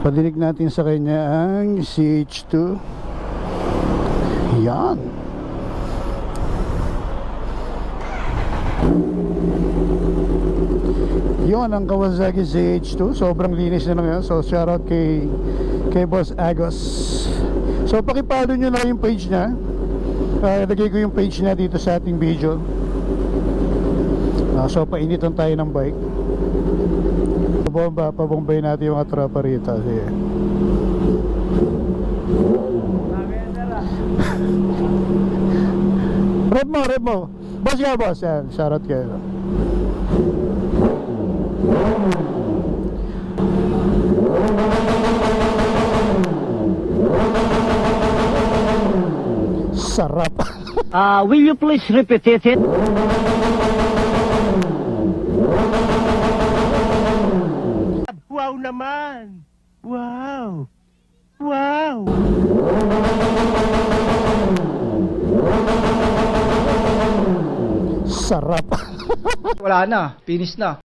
Padinig natin sa kanya ang CH2. Yan. Yun ang Kawasaki CH2. Sobrang linis na naman. So shoutout kay Boss Agos. So pakipalo nyo na yung page niya. Lagay ko yung page niya dito sa ating video. So painitan tayo ng bike. Pabombay natin yung mga tropa rito. Sige. Rev mo. Boss ka, boss. Yan, shoutout kayo. Sarap. Will you please repeat it? Wow naman! Wow! Wow! Sarap. Wala na, finish na.